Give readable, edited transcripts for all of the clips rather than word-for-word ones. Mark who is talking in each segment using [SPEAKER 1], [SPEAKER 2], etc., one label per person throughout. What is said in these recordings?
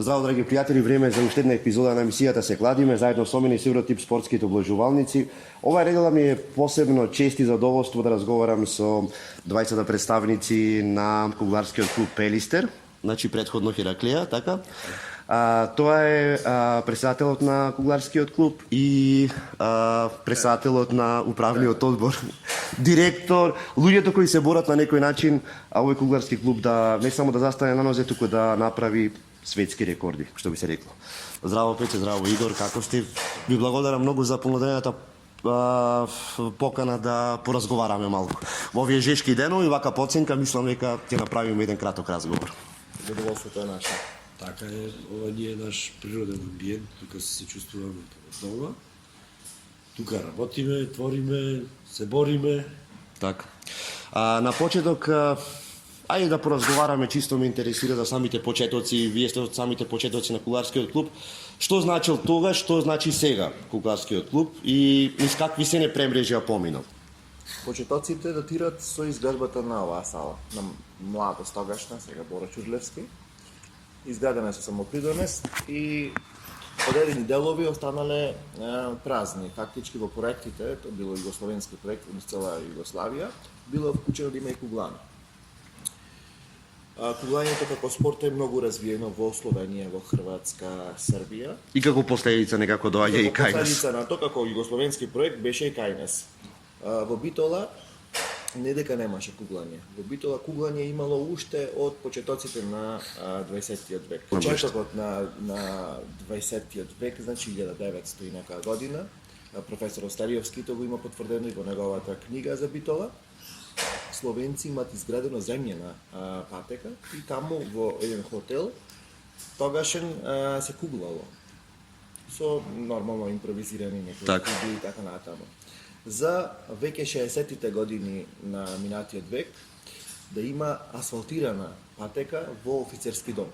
[SPEAKER 1] Здраво, драги пријатели, време е за уште една епизода на емисијата Се кладиме, заедно со мене Севротип спортските облажувалници. Ова недела ми е посебно чест и задоволство да разговарам со двајцата представници на кугларскиот клуб Пелистер, значи предходно Хераклеја, така? Тоа е председателот на кугларскиот клуб и председателот на управниот одбор, директор, луѓето кои се борат на некој начин овој кугларски клуб да не само да застане на нозе, туку да направи светски рекорди, што би се рекло. Здраво Пете, здраво Игор, како сте? Ви благодарам многу за понудената покана да поразговараме малку. Во овие жешки денови, вака подценка, мислам дека ќе направиме еден краток разговор.
[SPEAKER 2] Задоволството е наше. Така е, ова ни е наш природен амбиент, тука се чувствуваме дома. Тука работиме, твориме, се бориме.
[SPEAKER 1] Така. На почеток, ајде да поразговараме, чисто ме интересира за самите почетоци, вие сте од самите почетоци на кугларскиот клуб. Што значил тогаш, што значи сега кугларскиот клуб и низ какви се не премрежја поминал?
[SPEAKER 3] Почетоците датират со изградбата на оваа сала, на младост тогашна, сега Боро Ќурлевски. Изградена со самопридонес и одредени делови останале празни. Фактички во проектите, тоа било југословенски проект низ цела Југославија, било вклучено да има и куглана. Куглањето како спорт е многу развиено во Словенија, во Хрватска, Србија.
[SPEAKER 1] И како последица некако доаѓа и кај нас.
[SPEAKER 3] Последица на тоа како југословенски проект беше и кај нас. Во Битола не дека немаше куглање. Во Битола куглање имало уште од почетоците на 20-тиот век. Почетокот на 20-тиот век, значи 1900 нека година, професор Остариевски тоа го има потврдено и во неговата книга за Битола. Словенци имат изградено земјена патека и таму во еден хотел тогашен се куглало со нормално импровизирани некои кугли и така натаму. За веќе 60-тите години на минатиот век да има асфалтирана патека во офицерски дом.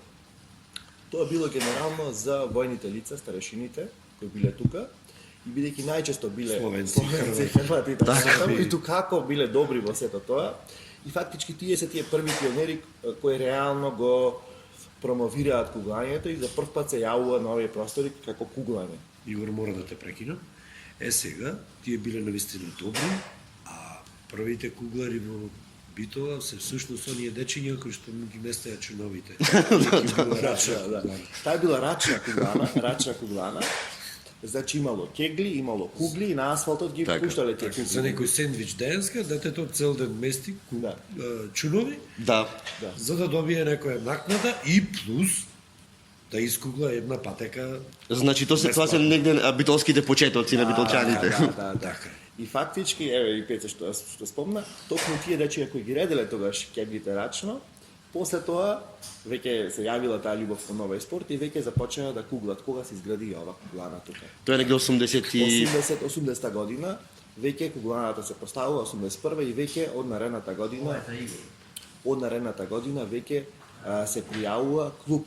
[SPEAKER 3] Тоа било генерално за војните лица, старешините кои биле тука, и бидејќи најчесто биле
[SPEAKER 2] Словенци,
[SPEAKER 3] Хрвати и така, и како биле добри во сето тоа, и фактички тие се тие први пионери кои реално го промовираат куглањето и за прв пат се јавува на овие простори како куглање.
[SPEAKER 2] Игор, мора да те прекинам. Сега, тие биле навистина добри, а првите куглари во Битола се всушност оние дечиња кои што ги местеа чуновите.
[SPEAKER 3] Таа била рачна куглана. Значи имало кегли, имало кугли и на асфалтот ги пуштале тие кугли.
[SPEAKER 2] За некој сендвич денска, детето цел ден мести чунови, за да добие некоја накнада и плюс да искугла една патека.
[SPEAKER 1] Значи тоа се негде битолските почетоци на битолчаните.
[SPEAKER 3] Така. И фактички, еве и Пеце што спомна, токму тие дечиња кои ги ределе тогаш кеглите рачно, после тоа веќе се јавила таа љубов кон овој спорт и веќе започнаа да куглат кога се изгради ова куглана тука.
[SPEAKER 1] Тоа е негде
[SPEAKER 3] 80 година, веќе кугланата се поставува 81 и веќе од наредната година веќе се пријавува клуб.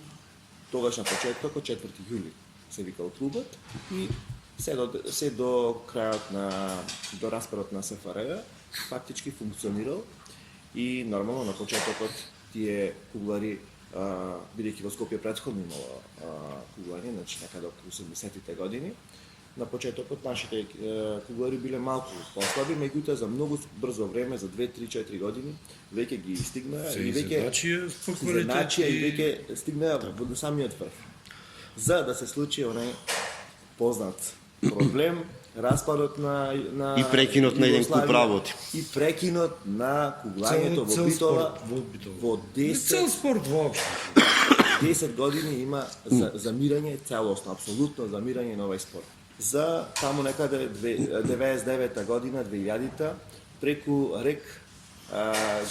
[SPEAKER 3] Тогаш на почетокот 4 јули се викал клубот и се до крајот до распадот на СФРJ фактички функционирал и нормално на почетокот тие куглари, бидејќи во Скопје претходно имало куглање, значи некаде околу 80-тите години, на почетокот нашите куглари биле малку послаби, меѓутоа за многу брзо време, за 2-3-4 години, веќе ги стигнаа и веќе стигнаа до самиот врв. За да се случи онај познат проблем, распадот на
[SPEAKER 1] и прекинот на еден клуб работи.
[SPEAKER 3] И прекинот на куглањето во Битола во 10
[SPEAKER 2] цел спорт воопшто.
[SPEAKER 3] 10 години има замирање целосно, апсолутно замирање на овој спорт. За таму некаде 99-та година, 2000-та, преку РЕК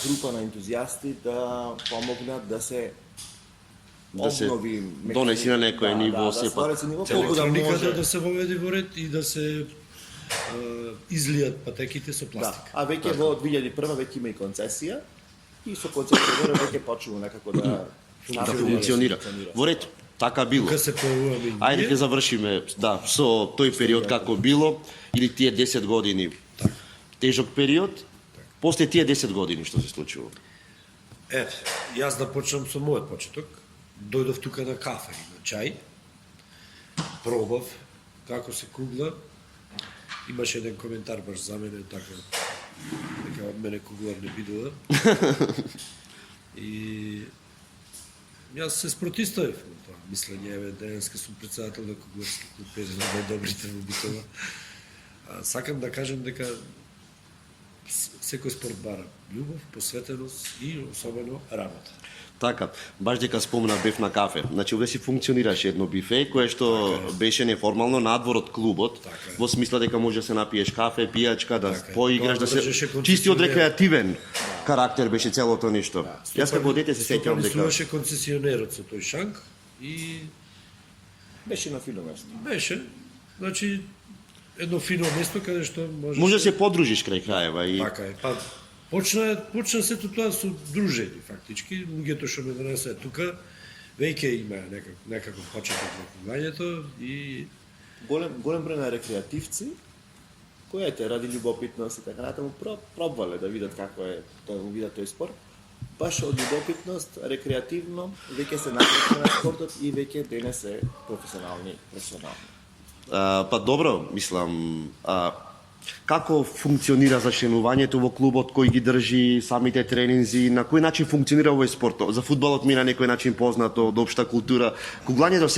[SPEAKER 3] група на ентузијасти да помогнат да се обнови,
[SPEAKER 1] донеси на некој ниво сепак.
[SPEAKER 2] Електрониката да се воведе во ред и да се излијат патеките со пластика.
[SPEAKER 3] А веќе во 2001 веќе има и концесија и со концесија веќе почнува некако да
[SPEAKER 1] функционира. Во ред, така било. Ајде ќе завршиме со тој период како било или тие 10 години. Тежок период. После тие 10 години што се случило?
[SPEAKER 2] Јас да почнам со мојот почеток. дојдов тука на кафе и на чај, пробав како се кугла, имаше еден коментар баш за мене, така, дека од мене куглар не бидува. И јас се спротиставив на тоа мислење, еве денеска сум претседател на кугларски клуб, еден од најдобрите во Битола. Сакам да кажам дека секој спорт бара љубов, посветеност и особено работа.
[SPEAKER 1] Така, баш дека спомна бев на кафе. Значи, овде си функционираше едно бифе, кое што беше неформално надвор од клубот,
[SPEAKER 2] Така е.
[SPEAKER 1] во смисла дека може да се напиеш кафе, пијачка, да
[SPEAKER 2] Така е.
[SPEAKER 1] поиграш,
[SPEAKER 2] Тоа
[SPEAKER 1] да се
[SPEAKER 2] држеше
[SPEAKER 1] чисти од
[SPEAKER 2] концесионер.
[SPEAKER 1] рекреативен карактер беше целото нешто. Јас како дете се сеќавам дека
[SPEAKER 2] Стопанисуваше концесионерот со тој шанк и
[SPEAKER 3] Беше на фино место.
[SPEAKER 2] беше, значи, едно фино место каде што
[SPEAKER 1] може да се подружиш крај крајева и
[SPEAKER 2] Така е. Па почна сето тоа со дружење фактички. Луѓето што ме донесе тука веќе има некако почеток на кугањето и
[SPEAKER 3] Голем број на рекреативци кои ете ради љубопитност и така натаму пробвале да видат како е тој спорт. Баш од љубопитност, рекреативно, веќе се напредна на спортот и веќе денес е професионални.
[SPEAKER 1] па добро, мислам, како функционира зачленувањето во клубот, кој ги држи самите тренинзи, на кој начин функционира овој спорт? За фудбалот ми е на некој начин познато, од општа култура. Куглањето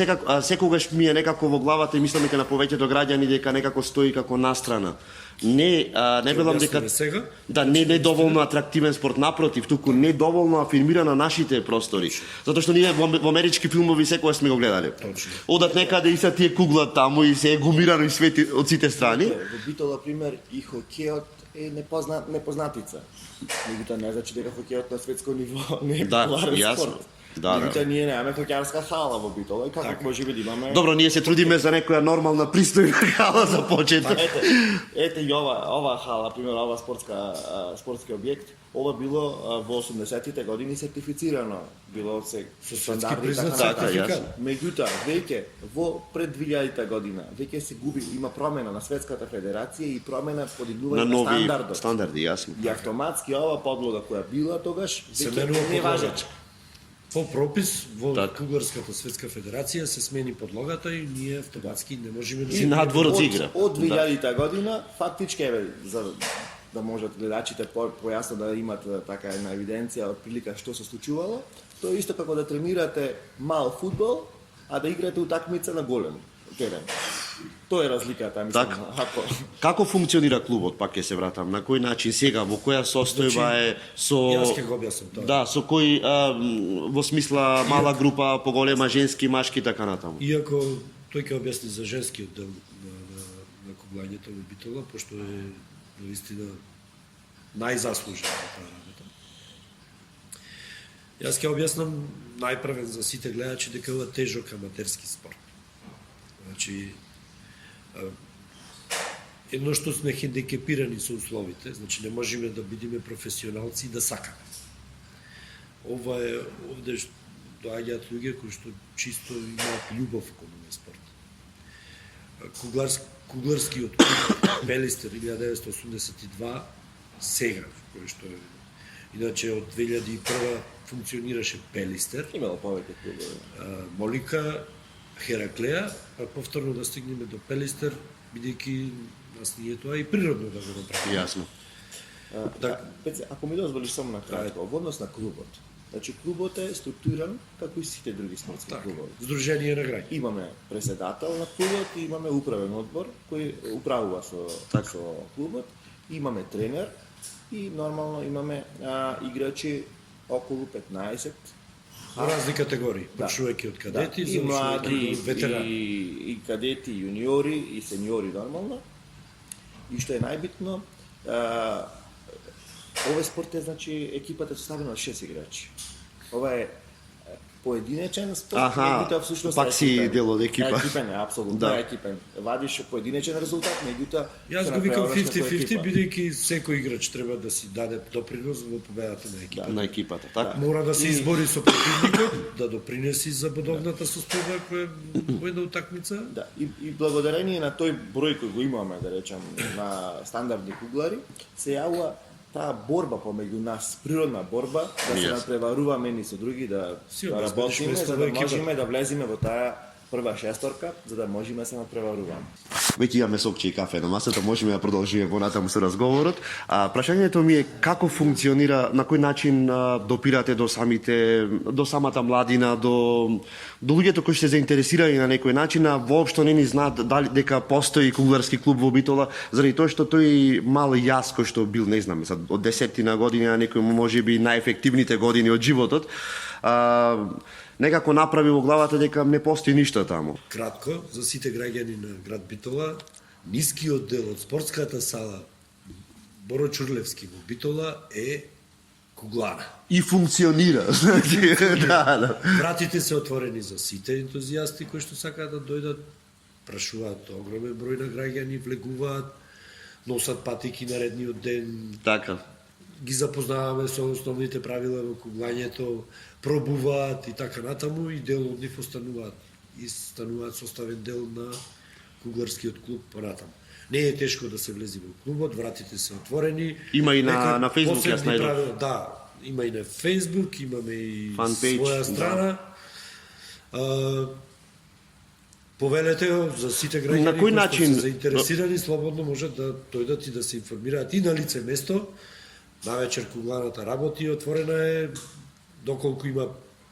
[SPEAKER 1] секогаш ми е некако во главата и мислам дека на повеќето граѓани дека некако стои како настрана. Не велам дека
[SPEAKER 2] објасниме сега.
[SPEAKER 1] да не доволно атрактивен спорт, напротив, туку не доволно афирмира на нашите простори. Затоа што ние во амерички филмови секогаш сме го гледале.
[SPEAKER 2] Точно.
[SPEAKER 1] Одат некаде и се тие куглат таму и се е гумирано и свети од сите страни.
[SPEAKER 3] Во Битола, пример, и хокеот е непознатица. Меѓутоа не значи дека хокеот на светско ниво не е
[SPEAKER 1] Да,
[SPEAKER 3] популарен
[SPEAKER 1] јасно.
[SPEAKER 3] спорт.
[SPEAKER 1] Да,
[SPEAKER 3] Меѓутоа ние немаме хокеарска хала во Битола и како може би да имаме.
[SPEAKER 1] Добро, ние се трудиме за некоја нормална пристојна хала за почеток.
[SPEAKER 3] Ете и ова хала, пример, ова спортски објект, ова било во 80-тите години сертифицирано, било се со стандарди и
[SPEAKER 2] признат
[SPEAKER 3] така натаму.
[SPEAKER 2] сертификат.
[SPEAKER 3] Меѓутоа, веќе во пред 2000-та година, веќе се губи, има промена на Светската федерација и промена подигнување
[SPEAKER 1] На
[SPEAKER 3] на
[SPEAKER 1] нови
[SPEAKER 3] стандардот.
[SPEAKER 1] стандарди, јасно.
[SPEAKER 3] И автоматски ова подлога која била тогаш
[SPEAKER 2] Се
[SPEAKER 3] веќе
[SPEAKER 2] менува
[SPEAKER 3] не
[SPEAKER 2] подлога.
[SPEAKER 3] важечка.
[SPEAKER 2] По пропис во
[SPEAKER 1] Така.
[SPEAKER 2] Кугларската светска федерација се смени подлогата и ние автоматски не можеме да
[SPEAKER 1] Си надвор од игра.
[SPEAKER 3] Од 2000-та година, фактички, еве, за да можат гледачите појасно да имат така една евиденција од прилика што се случувало, тоа е исто како да тренирате мал фудбал, а да играте утакмица на голем терен. Тоа е разликата, мислам.
[SPEAKER 1] Така.
[SPEAKER 3] Ако
[SPEAKER 1] Како функционира клубот, пак ќе се вратам, на кој начин сега, во која состојба е со
[SPEAKER 2] Јас ќе го објаснам тоа.
[SPEAKER 1] Да, со кој во смисла мала група, поголема женски, машки така натаму.
[SPEAKER 2] Иако тој ќе објасни за женскиот дел на куглањето во Битола, пошто е наистина најзаслужен за таа работа. Јас ќе објаснам најпрвен за сите гледачи дека ова тежок аматерски спорт. Значи, едно што сме хендикепирани со условите, значи не можеме да бидеме професионалци и да сакаме. Овде доаѓаат луѓе кои што чисто имаат љубов кон овој спорт. Кугларскиот клуб Пелистер 1982 сега, кој што е иначе од 2001 функционираше Пелистер,
[SPEAKER 3] имало повеќе клубови.
[SPEAKER 2] Молика, Хераклеја, па повторно да стигнеме до Пелистер, бидејќи нас ни е тоа и природно да го направиме.
[SPEAKER 1] Јасно.
[SPEAKER 3] Пеце, ако ми дозволиш само на кратко, во однос на клубот. Значи клубот е структуриран како и сите други спортски
[SPEAKER 2] Така,
[SPEAKER 3] клубови.
[SPEAKER 2] Сдружение на граѓани.
[SPEAKER 3] Имаме преседател на клубот и имаме управен одбор кој управува со клубот. Имаме тренер и нормално имаме играчи околу 15.
[SPEAKER 2] Разни категории, почнувајќи од кадети,
[SPEAKER 3] и млади,
[SPEAKER 2] ветерани.
[SPEAKER 3] и кадети, јуниори и сениори нормално. И што е најбитно, овој спорт е, значи, екипата е составена од 6 играчи. Ова е поединечен спорт, меѓутоа всушност
[SPEAKER 1] пак си дел од екипа.
[SPEAKER 3] Екипен е, апсолутно
[SPEAKER 1] Да.
[SPEAKER 3] екипен. Вадиш поединечен резултат, меѓутоа
[SPEAKER 2] Јас
[SPEAKER 3] се
[SPEAKER 2] го викам
[SPEAKER 3] направуваш како
[SPEAKER 2] 50-50,
[SPEAKER 3] екипа.
[SPEAKER 2] бидејќи секој играч треба да си даде допринос во победата на екипата.
[SPEAKER 1] На екипата, така?
[SPEAKER 2] Мора да се избори со противникот, да допринеси за бодовната состојба која во една утакмица.
[SPEAKER 3] Да, и благодарение на тој број кој го имаме, да речем, на стандардни куглари, се јавува таа борба помеѓу нас, природна борба, да се
[SPEAKER 1] Јас.
[SPEAKER 3] надпреваруваме едни со други, да
[SPEAKER 2] Сигурно,
[SPEAKER 3] работиме,
[SPEAKER 2] место
[SPEAKER 3] за
[SPEAKER 2] во
[SPEAKER 3] да
[SPEAKER 2] екипата.
[SPEAKER 3] можеме да влеземе во таа прва шесторка, за да можеме да се надпреваруваме.
[SPEAKER 1] Веќе имаме сокче и кафе на масата, можеме да продолжиме понатаму со разговорот. Прашањето ми е како функционира, на кој начин допирате до самата младина, до луѓето кои се заинтересирани на некој начин, а воопшто не ни знаат дали дека постои кугларски клуб во Битола, заради тоа што тој мал јас кој што бил, не знам, од 10 години на некој можеби најефективните години од животот, некако направи во главата дека не постои ништо таму.
[SPEAKER 2] Кратко, за сите граѓани на град Битола, нискиот дел од спортската сала Боро Чурлевски во Битола е куглана.
[SPEAKER 1] И функционира. Значи, да.
[SPEAKER 2] Вратите се отворени за сите ентузијасти кои што сакаат да дојдат, прашуваат огромен број на граѓани, влегуваат, носат патики наредниот ден,
[SPEAKER 1] Така.
[SPEAKER 2] ги запознаваме со основните правила во куглањето, пробуваат и така натаму, и дел од нив остануваат. И стануваат составен дел на кугларскиот клуб понатаму. Не е тешко да се влези во клубот, вратите се отворени.
[SPEAKER 1] Има и
[SPEAKER 2] Некои
[SPEAKER 1] на Facebook,
[SPEAKER 2] посебни
[SPEAKER 1] јас најдов.
[SPEAKER 2] правила, да, има и на Facebook, имаме и
[SPEAKER 1] Фанпејдж,
[SPEAKER 2] своја страна. Повелете го за сите граѓани
[SPEAKER 1] На кој
[SPEAKER 2] кои
[SPEAKER 1] начин-
[SPEAKER 2] што се заинтересирани, слободно можат да дојдат и да се информираат и на лице место. Навечер кугланата работи, отворена е, доколку има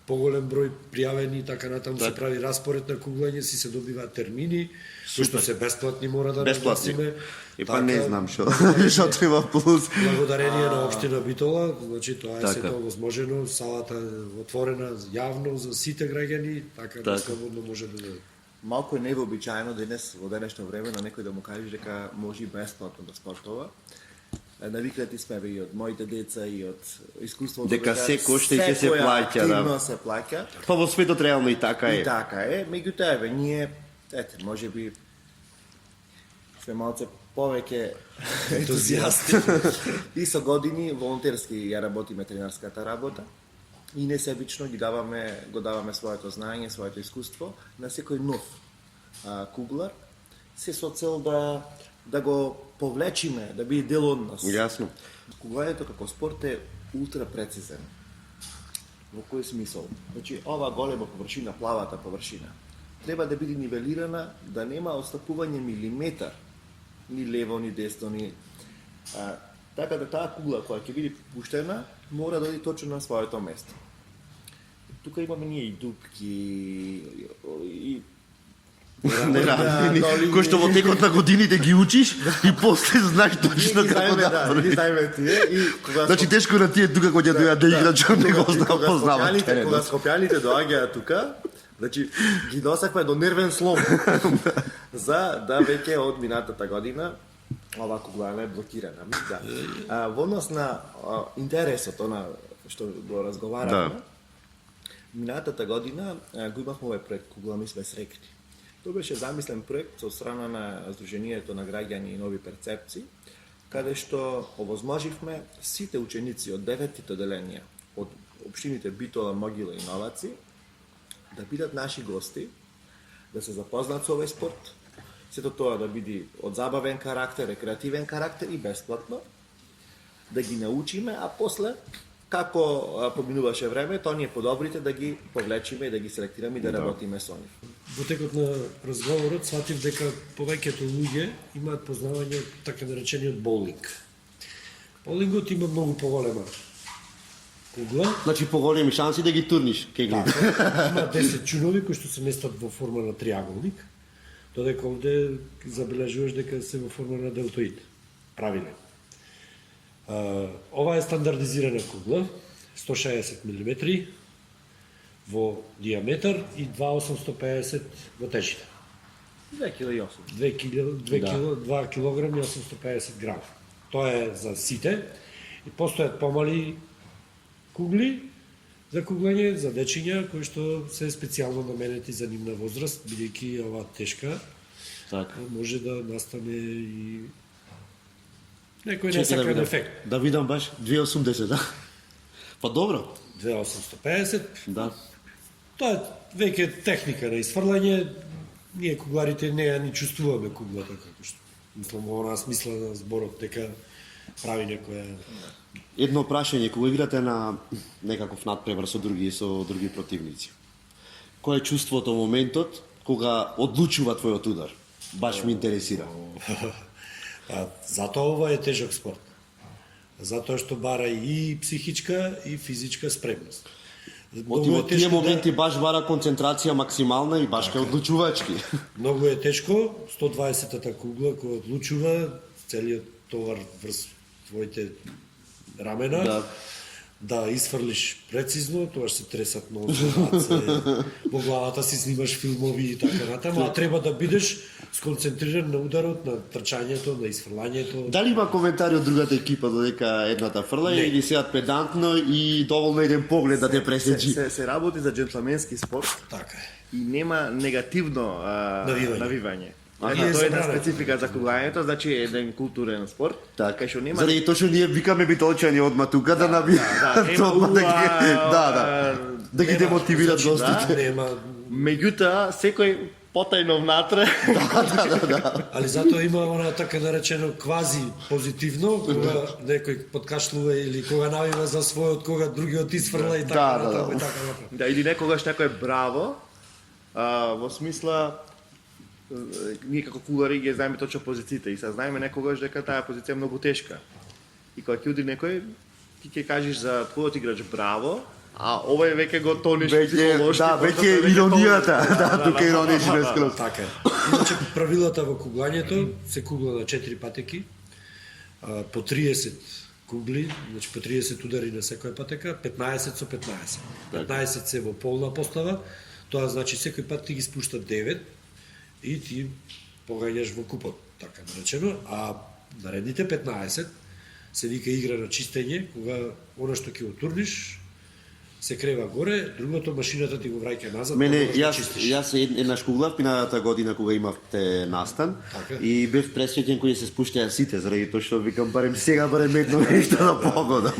[SPEAKER 2] поголем број пријавени и така натаму се прави распоред на куглање, си се добиваат термини, кои што се бесплатни, мора да
[SPEAKER 1] Бесплатни.
[SPEAKER 2] нагласиме.
[SPEAKER 1] И па не знам што
[SPEAKER 2] благодарение-
[SPEAKER 1] што треба плюс.
[SPEAKER 2] Благодарение на општина Битола, значи тоа е
[SPEAKER 1] Така.
[SPEAKER 2] сето возможено, салата е отворена јавно за сите граѓани, така да
[SPEAKER 1] Така.
[SPEAKER 2] слободно може да дојдат.
[SPEAKER 3] Малку е невообичаено денес, во денешно време, на некој да му кажеш дека може и бесплатно да спортува. Навикнати сме и од моите деца и од искуството
[SPEAKER 1] Дека се кошта и ќе се
[SPEAKER 3] секоја
[SPEAKER 1] плаќа, да.
[SPEAKER 3] активност се плаќа.
[SPEAKER 1] Па во светот реално и така
[SPEAKER 3] И
[SPEAKER 1] е.
[SPEAKER 3] така е, меѓутоа еве ние може би сме малце повеќе ентузијасти и со години волонтерски ја работиме тренерската работа и несебично го даваме своето знаење, своето искуство на секој нов куглар, се со цел да го повлечиме, да биде дел од нас.
[SPEAKER 1] Јасно.
[SPEAKER 3] Куглањето како спорт е ултра прецизен. Во кој смисол? Значи, ова голема површина, плавата површина, треба да биде нивелирана, да нема отстапување милиметар, ни лево, ни десно, ни... така да таа кугла која ќе биде пуштена, мора да оди точно на своето место. Тука имаме ние и дупки, и
[SPEAKER 1] Не ради, кој што во текот на годините ги учиш и после знаеш точно
[SPEAKER 3] ние ги
[SPEAKER 1] како
[SPEAKER 3] знаеме,
[SPEAKER 1] да
[SPEAKER 3] да, ги
[SPEAKER 1] правиш.
[SPEAKER 3] знаеме тие, и кога
[SPEAKER 1] Значи тешко на тие тука кога ќе дојдат да играат, што не го познаваат.
[SPEAKER 3] Кога скопјаните доаѓаат тука, значи ги досакме до нервен слом. За да веќе од минатата година ова куглана е блокирана. Да. Во однос на интересот, она што го разговараме,
[SPEAKER 1] Да.
[SPEAKER 3] минатата година го имавме овој проект Кугла ми сме срекни. Тоа беше замислен проект со страна на Сдруженијето на граѓани и нови перцепции, каде што овозможивме сите ученици од 9-тите оделенија од општините Битола, Могила и Новаци да бидат наши гости, да се запознаат со овој спорт, сето тоа да биде од забавен карактер, рекреативен карактер и бесплатно, да ги научиме, а после како поминуваше време, тоа ние подобрите да ги повлечиме и да ги селектираме и да работиме со нив.
[SPEAKER 2] Во текот на разговорот сватив дека повеќето луѓе имаат познавање од така наречениот боулинг. Боулингот има многу поголема кугла.
[SPEAKER 1] Значи поголеми шанси да ги турниш кеглите.
[SPEAKER 2] Така, има 10 чунови кои што се местат во форма на триаголник, додека овде забележуваш дека се во форма на делтоид. Правилен. Ова е стандардизирана кугла, 160 мм во диаметар и 2,850 во тежина.
[SPEAKER 3] 2,8
[SPEAKER 2] 2 килограми и 850 грам. Тоа е за сите. И постојат помали кугли за куглање, за дечиња, кои што се специјално наменети за нивна возраст, бидејќи ова тешка,
[SPEAKER 1] Така.
[SPEAKER 2] може да настане и некој
[SPEAKER 1] Чекај да
[SPEAKER 2] несакан
[SPEAKER 1] видам.
[SPEAKER 2] ефект.
[SPEAKER 1] Да видам баш 2,80, да. Па добро.
[SPEAKER 2] 2,850.
[SPEAKER 1] Да.
[SPEAKER 2] Тоа е веќе техника на изфрлање. Ние кугларите не ја ни чувствуваме куглата како што. Мислам, во нас мисла на зборот дека прави некоја...
[SPEAKER 1] Едно прашање, кога играте на некаков надпревар со други противници. Кој е чувството, моментот, кога одлучува твојот удар? Баш ми интересира.
[SPEAKER 2] Затоа ова е тежок спорт. Затоа што бара и психичка и физичка спремност.
[SPEAKER 1] Во тие моменти баш бара концентрација максимална и баш кај одлучувачки.
[SPEAKER 2] Многу е тешко, 120-та кугла која одлучува целиот товар врз твоите рамена, да изфрлиш прецизно, тоа се тресат нозе, раце, во главата си снимаш филмови и така натаму, а треба да бидеш сконцентриран на ударот, на трчањето, на изфрлањето.
[SPEAKER 1] Дали има коментари од другата екипа додека едната фрла и ги сеат педантно и доволно еден поглед да те пресечи?
[SPEAKER 3] Се работи за джентлменски спорт
[SPEAKER 2] Така е.
[SPEAKER 3] и нема негативно навивање.
[SPEAKER 2] Аха.
[SPEAKER 3] Тоа е една
[SPEAKER 2] Забрано.
[SPEAKER 3] специфика за куглањето, значи е еден културен спорт.
[SPEAKER 1] Така,
[SPEAKER 3] кај што нема
[SPEAKER 1] заради тоа што ние викаме битолчани одма тука да набија. Да ги демотивират гостите.
[SPEAKER 2] Нема,
[SPEAKER 3] Меѓутоа, секој потајно внатре.
[SPEAKER 2] али затоа има она така наречено квази позитивно, кога некој подкашлува или кога навива за својот, кога другиот изфрла и така натаму и така натаму.
[SPEAKER 3] Да, или некогаш некој браво, во смисла ние како кулари ги знаеме точно позициите и се знаеме некогаш дека таа позиција е многу тешка. И кога ќе уди некој, ти ќе кажеш за твојот играч браво, а овој веќе го тониш психолошки.
[SPEAKER 1] Да, веќе иронијата, да, тука иронично скроз.
[SPEAKER 2] Така е. Иначе правилата во куглањето се кугла на 4 патеки, по 30 кугли, значи по 30 удари на секоја патека, 15 со 15. 15 се во полна постава, тоа значи секој пат ти ги спушта 9 и ти погаѓаш во купот, така наречено, а наредните 15 се вика игра на чистење, кога она што ќе отурниш се крева горе, другото машината ти го враќа назад.
[SPEAKER 1] Мене,
[SPEAKER 2] тогаш го
[SPEAKER 1] јас
[SPEAKER 2] чистиш.
[SPEAKER 1] еднаш куглав минатата година кога имавте настан
[SPEAKER 2] Така.
[SPEAKER 1] и бев пресреќен кој се спуштаја сите, заради тоа што викам барем сега барем едно нешто да погодам.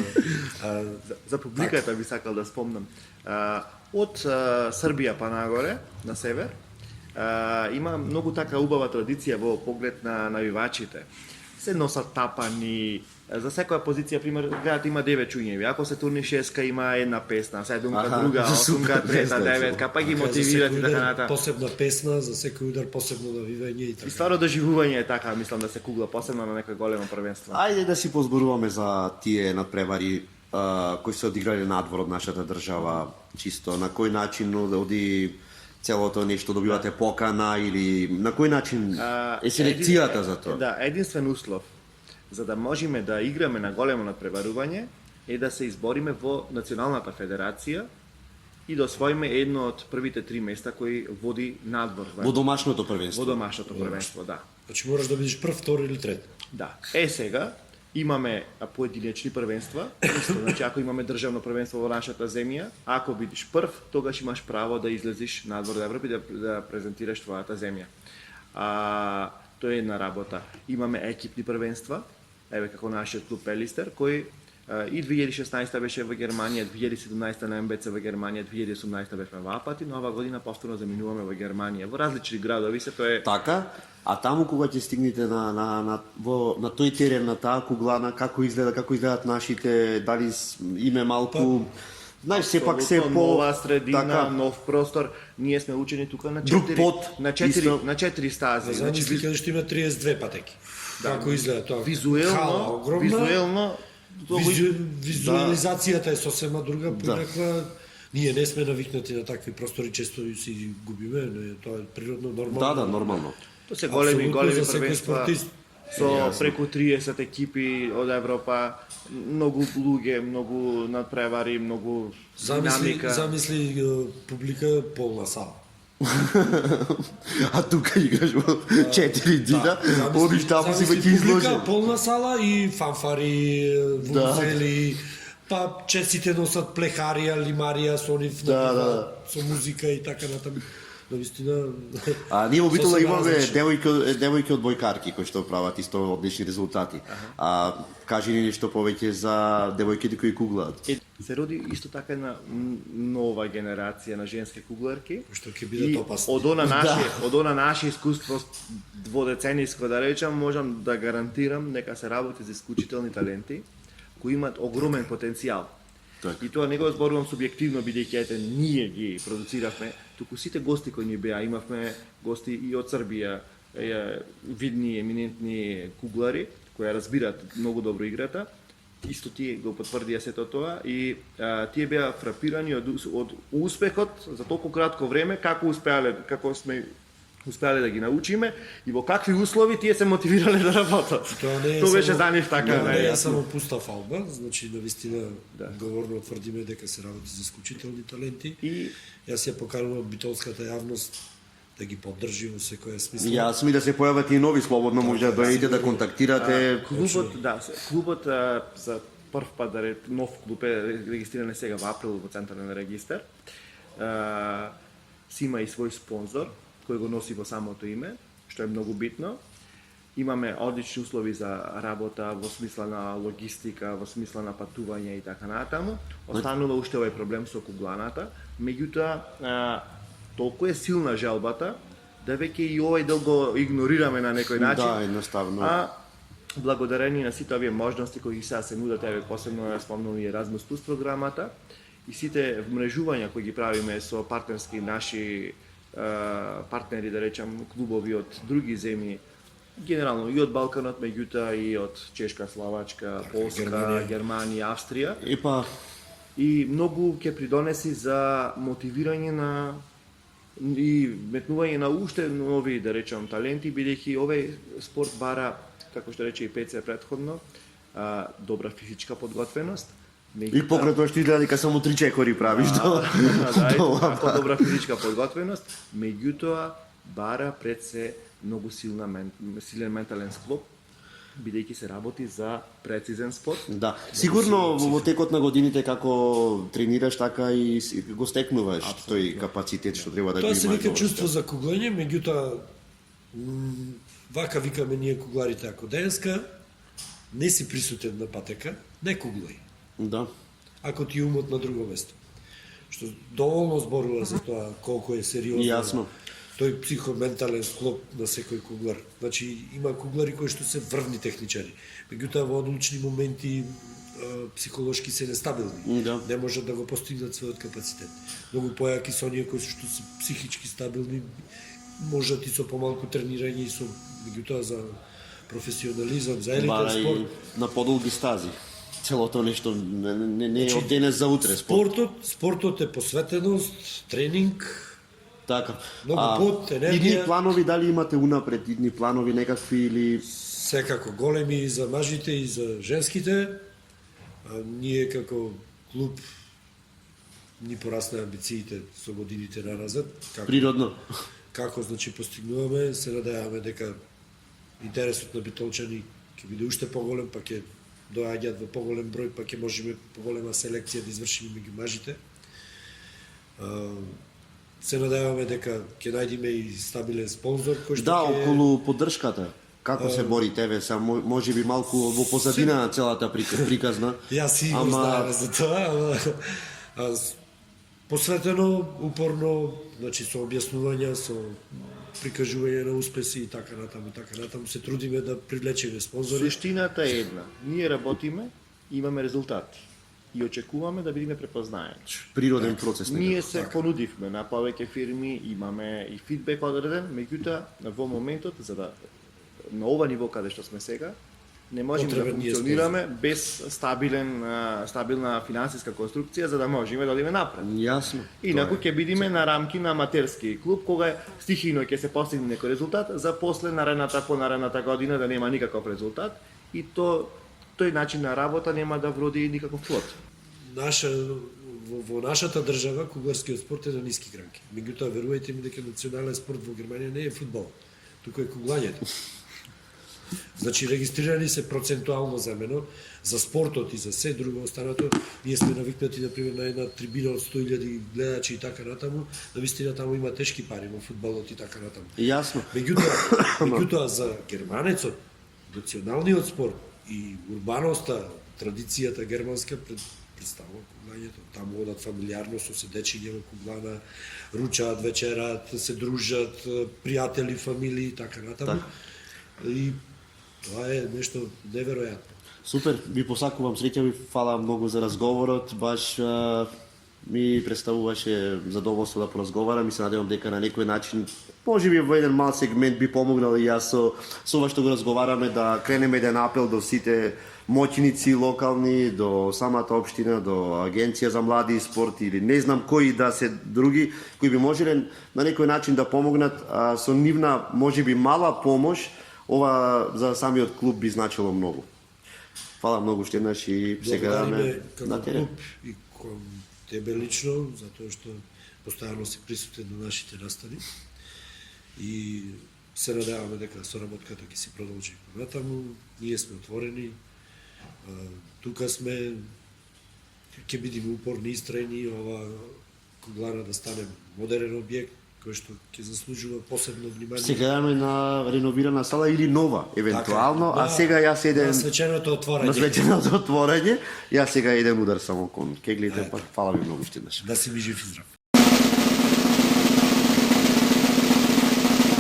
[SPEAKER 3] За публиката би сакал да спомнам. Од Србија па нагоре, на север, има многу така убава традиција во поглед на навивачите. Се носат тапани, за секоја позиција, пример, градот има 9 чуњеви. Ако се турни шеска, има една песна, седумка,
[SPEAKER 1] Аха,
[SPEAKER 3] друга, осумка, трета, деветка, па ги
[SPEAKER 2] Така, за
[SPEAKER 3] мотивират
[SPEAKER 2] секој
[SPEAKER 3] и така
[SPEAKER 2] удар
[SPEAKER 3] натаму.
[SPEAKER 2] Посебна песна, за секој удар посебно навивање и
[SPEAKER 3] И
[SPEAKER 2] така.
[SPEAKER 3] стварно доживување е така, мислам да се кугла, посебно на некој големо првенство.
[SPEAKER 1] Ајде да си позборуваме за тие надпревари кои се одиграли надвор од нашата држава, чисто на кој начин оди целото нешто, добивате покана или на кој начин е селекцијата за тоа?
[SPEAKER 3] Да, единствен услов за да можеме да играме на големо надпреварување е да се избориме во Националната федерација и да освоиме едно од првите 3 места кои води надвор
[SPEAKER 1] Во домашното првенство.
[SPEAKER 3] во домашното првенство, да.
[SPEAKER 2] Значи мораш да бидеш прв, втор или трет.
[SPEAKER 3] Да. Сега имаме поединечни првенства, исто, значи ако имаме државно првенство во нашата земја, ако бидеш прв, тогаш имаш право да излезиш надвор од Европа и да презентираш твојата земја. Тоа е една работа. Имаме екипни првенства, еве како нашиот клуб Пелистер, кој и 2016 беше во Германија, 2017 на МБЦ во Германија, 2018 бевме во Апатин, но ова година повторно заминуваме во Германија, во различни градови се тоа е.
[SPEAKER 1] Така, а таму кога ќе стигнете на тој терен, на таа куглана, како изгледат нашите, дали име малку, знаеш, сепак се по
[SPEAKER 3] нова средина,
[SPEAKER 1] така,
[SPEAKER 3] нов простор. Ние сме учени тука на
[SPEAKER 1] Друг
[SPEAKER 3] 4
[SPEAKER 1] пот,
[SPEAKER 3] на 4 стази.
[SPEAKER 2] Значи
[SPEAKER 3] Значи
[SPEAKER 2] кажеш што има 32 патеки. Како изгледа тоа? Хала
[SPEAKER 3] визуелно,
[SPEAKER 2] огромна. Визуализацијата е сосема друга, понеква ние не сме навикнати на такви простори, често си губиме, но тоа е природно, нормално.
[SPEAKER 1] Да, нормално.
[SPEAKER 3] Тоа се големи
[SPEAKER 2] Апсолутно, за секој
[SPEAKER 3] првенства
[SPEAKER 2] спортист.
[SPEAKER 3] со преку 30 екипи од Европа, многу луѓе, многу надпревари, многу динамика.
[SPEAKER 2] Замисли публика полна сала.
[SPEAKER 1] А тука играш во 4 дина, одиш таму си веќе изложен.
[SPEAKER 2] Полна сала и фанфари, вузели, па чесите носат плехарија, лимарија со нив, со музика и така натаму. навистина...
[SPEAKER 1] Ние во Битола
[SPEAKER 2] сосема
[SPEAKER 1] имаме
[SPEAKER 2] различни.
[SPEAKER 1] девојки од бојкарки кои што прават исто одлични резултати. Кажи ни нешто повеќе за девојките кои куглаат.
[SPEAKER 3] Се роди исто така една нова генерација на женски кугларки.
[SPEAKER 2] Што ќе бидат
[SPEAKER 3] И
[SPEAKER 2] опасни.
[SPEAKER 3] од она наше искуство дводецениско да речам, можам да гарантирам дека се работи за исклучителни таленти кои имаат огромен потенцијал.
[SPEAKER 1] Така.
[SPEAKER 3] И тоа не го зборувам субјективно, бидејќи ете ние ги продуциравме, туку сите гости кои ни беа, имавме гости и од Србија, видни, еминентни куглари, кои ја разбираат многу добро играта, исто тие го потврдија сето тоа и тие беа фрапирани од успехот за толку кратко време, како сме успеале да ги научиме и во какви услови тие се мотивирале да работат. Тоа беше за нив така.
[SPEAKER 2] Тоа не е
[SPEAKER 3] најасно.
[SPEAKER 2] само пуста фалба, значи навистина говорно тврдиме дека се работи за исклучителни таленти.
[SPEAKER 3] И
[SPEAKER 2] Јас ја поканувам битолската јавност да ги поддржи во секоја смисла.
[SPEAKER 1] Јасно и да се појават и нови слободно може да дојдете да контактирате.
[SPEAKER 3] клубот за прв пат нов клуб е регистриран сега во април во Централен регистар. Си има и свој спонзор кој го носи во самото име, што е многу битно. Имаме одлични услови за работа во смисла на логистика, во смисла на патување и така натаму. Останува уште овој проблем со кугланата, меѓутоа толку е силна желбата да веќе и овој дел го игнорираме на некој начин.
[SPEAKER 1] Да, едноставно.
[SPEAKER 3] Благодарение на сите овие можности кои сега се нудат, еве посебно ја спомнувам и Erasmus Plus програмата и сите вмрежувања кои ги правиме со партнерски наши партнери, да речам, клубови од други земји, генерално и од Балканот, меѓутоа и од Чешка, Словачка, Полска, Германија, Австрија. И многу ќе придонеси за мотивирање на и метнување на уште нови, да речам, таленти, бидејќи овој спорт бара, како што рече и Пеце претходно, добра физичка подготвеност.
[SPEAKER 1] И покрај тоа што изгледа дека само 3 чекори правиш до
[SPEAKER 3] добра физичка подготвеност, меѓутоа бара пред се многу силен ментален склоп, бидејќи се работи за прецизен спорт.
[SPEAKER 1] Да, сигурно во текот на годините како тренираш, така и го стекнуваш тој капацитет што треба да го
[SPEAKER 2] Тоа
[SPEAKER 1] имаш.
[SPEAKER 2] се вика чувство за куглање, меѓутоа вака викаме ние кугларите, ако денеска не си присутен на патека, не куглај.
[SPEAKER 1] Да.
[SPEAKER 2] Ако ти е умот на друго место. Што доволно зборува за тоа колку е сериозно.
[SPEAKER 1] Јасно.
[SPEAKER 2] Тој психоментален склоп на секој куглар. Значи има куглари кои што се врвни техничари. Меѓутоа во одлучни моменти психолошки се нестабилни.
[SPEAKER 1] Да.
[SPEAKER 2] Не можат да го постигнат својот капацитет. Многу појаки со оние кои што се психички стабилни можат и со помалку тренирање и со меѓутоа за професионализам, за елитен
[SPEAKER 1] Бара
[SPEAKER 2] спорт.
[SPEAKER 1] и на подолги стази. Целото нешто не е од денес за утре спорт.
[SPEAKER 2] Спортот е посветеност, тренинг,
[SPEAKER 1] Така.
[SPEAKER 2] Многу пот, енергија.
[SPEAKER 1] Идни планови дали имате унапред, идни планови некакви или
[SPEAKER 2] секако големи и за мажите и за женските. Ние како клуб ни порасна амбициите со годините наразад.
[SPEAKER 1] природно?
[SPEAKER 2] Како значи постигнуваме, се надеваме дека интересот на битолчани ќе биде уште поголем, па ќе доаѓаат во поголем број, па ќе можеме поголема селекција да извршиме меѓу мажите. Се надеваме дека ќе најдеме и стабилен спонзор кој што
[SPEAKER 1] Да,
[SPEAKER 2] ќе
[SPEAKER 1] околу поддршката. Како се бори тебе, може би малку во позадина на целата приказна.
[SPEAKER 2] Јас си го знаеме за тоа, ама посветено, упорно, значи со објаснувања, со прикажување на успеси и така натаму се трудиме да привлечеме спонзори.
[SPEAKER 3] Суштината е една. Ние работиме, имаме резултати и очекуваме да бидеме препознаени.
[SPEAKER 1] Природен процес.
[SPEAKER 3] Ние се понудивме на повеќе фирми, имаме и фидбек одреден, меѓутоа во моментот за да на ова ниво каде што сме сега, не можеме да функционираме без стабилна финансиска конструкција за да можеме да одиме напред.
[SPEAKER 1] Јасно.
[SPEAKER 3] Инаку ќе бидеме на рамки на аматерски клуб кога стихино ќе се постигне некој резултат, за после понаредната година да нема никаков резултат и тој начин на работа нема да вроди никаков плод.
[SPEAKER 2] Во нашата држава кугларскиот спорт е на ниски гранки. Меѓутоа верувајте ми дека национален спорт во Германија не е фудбал, туку е куглањето. Значи регистрирани се процентуално земено за спортот и за се друго останато. Ние сме навикнати на пример на една трибина од 100.000 гледачи и така натаму, да вистина таму има тешки пари во фудбалот и така натаму.
[SPEAKER 1] Јасно.
[SPEAKER 2] Меѓутоа за германецот, националниот спорт и урбаноста, традицијата германска представува куглањето. Таму одат фамилиарно со седечиње во куглана, ручаат, вечерат, се дружат, пријатели, фамилии и така натаму. И тоа е нешто неверојатно.
[SPEAKER 1] Супер, ви посакувам среќа, ви фала многу за разговорот, баш ми представуваше задоволство да поразговарам и се надевам дека на некој начин, може би во еден мал сегмент би помогнал и јас со ова што го разговараме да кренеме еден апел до сите моќници локални, до самата општина, до Агенција за млади и спорт или не знам кои да се други, кои би можеле на некој начин да помогнат, а со нивна можеби мала помош, ова за самиот клуб би значило многу. Фала многу уште еднаш и сега
[SPEAKER 2] Благодариме
[SPEAKER 1] на
[SPEAKER 2] како
[SPEAKER 1] терен.
[SPEAKER 2] клуб и кон тебе лично, затоа што постојано си присутен на нашите настани. И се надеваме дека соработката ќе се продолжи понатаму. Ние сме отворени. Тука сме, ќе бидеме упорни и истрајни, ова куглана да стане модерен објект, кој што ќе заслужува посебно внимание.
[SPEAKER 1] Се гледаме на реновирана сала или нова, евентуално,
[SPEAKER 2] Така,
[SPEAKER 1] а сега јас еден...
[SPEAKER 2] на свеченото отворање.
[SPEAKER 1] На свеченото отворање, јас сега еден удар само кон кеглите, па фала ви многу ще еднаш.
[SPEAKER 2] Да си ми жив и здрав.